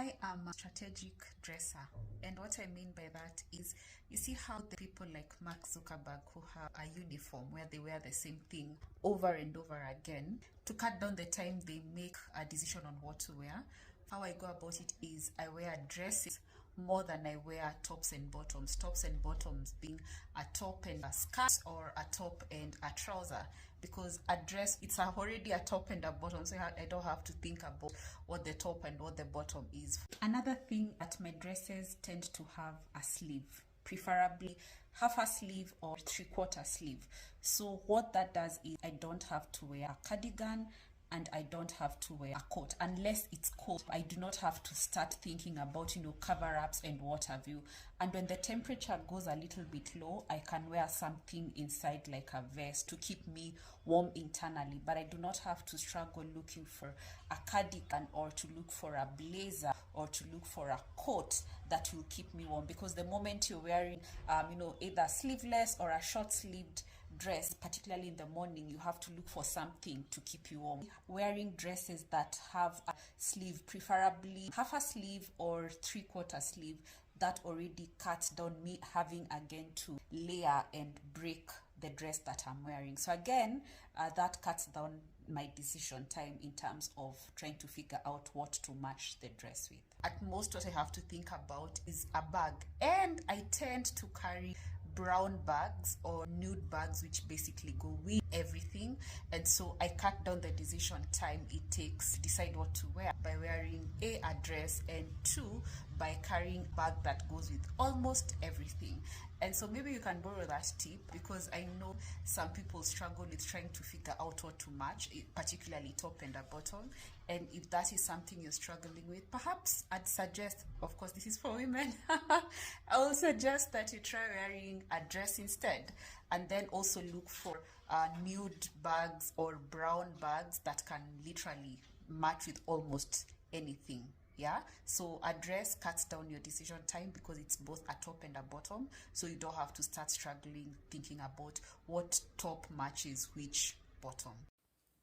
I am a strategic dresser. And what I mean by that is, you see how the people like Mark Zuckerberg who have a uniform where they wear the same thing over and over again to cut down the time they make a decision on what to wear. How I go about it is I wear dresses more than I wear tops and bottoms. Tops and bottoms being a top and a skirt or a top and a trouser, because a dress it's already a top and a bottom, so I don't have to think about what the top and what the bottom is. Another thing that my dresses tend to have a sleeve, preferably half a sleeve or three-quarter sleeve. So what that does is I don't have to wear a cardigan and I don't have to wear a coat unless it's cold. I do not have to start thinking about cover-ups and what have you. And when the temperature goes a little bit low, I can wear something inside like a vest to keep me warm internally, but I do not have to struggle looking for a cardigan or to look for a blazer or to look for a coat that will keep me warm, because the moment you're wearing either sleeveless or a short sleeved dress, particularly in the morning, you have to look for something to keep you warm. Wearing dresses that have a sleeve, preferably half a sleeve or three-quarter sleeve, that already cuts down me having again to layer and break the dress that I'm wearing. So again, that cuts down my decision time in terms of trying to figure out what to match the dress with. At most, what I have to think about is a bag, and I tend to carry brown bags or nude bags, which basically go with everything. And so I cut down the decision time it takes to decide what to wear by wearing a dress, and two, by carrying a bag that goes with almost everything. And so maybe you can borrow that tip, because I know some people struggle with trying to figure out what to match, particularly top and a bottom. And if that is something you're struggling with, perhaps I'd suggest, of course, this is for women, I will suggest that you try wearing a dress instead, and then also look for nude bags or brown bags that can literally match with almost anything. Yeah, so a dress cuts down your decision time because it's both a top and a bottom, so you don't have to start struggling thinking about what top matches which bottom.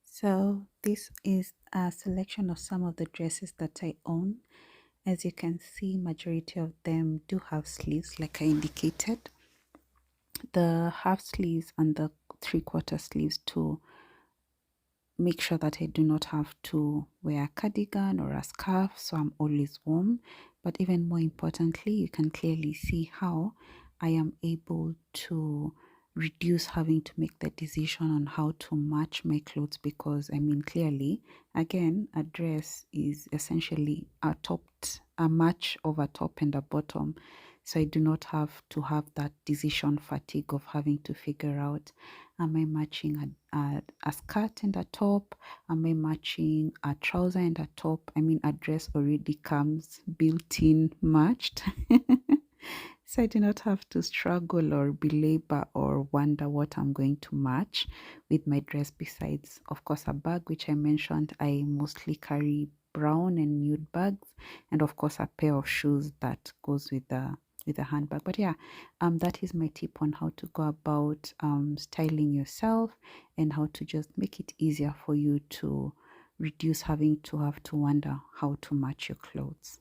So this is a selection of some of the dresses that I own. As you can see, majority of them do have sleeves like I indicated. The half sleeves and the three-quarter sleeves to make sure that I do not have to wear a cardigan or a scarf, so I'm always warm. But even more importantly, you can clearly see how I am able to reduce having to make the decision on how to match my clothes, because I mean, clearly, again, a dress is essentially a match of a top and a bottom. So I do not have to have that decision fatigue of having to figure out, am I matching a skirt and a top? Am I matching a trouser and a top? I mean, a dress already comes built-in matched. So I do not have to struggle or belabor or wonder what I'm going to match with my dress, besides, of course, a bag, which I mentioned. I mostly carry brown and nude bags, and of course a pair of shoes that goes with the handbag. But yeah, that is my tip on how to go about styling yourself, and how to just make it easier for you to reduce having to wonder how to match your clothes.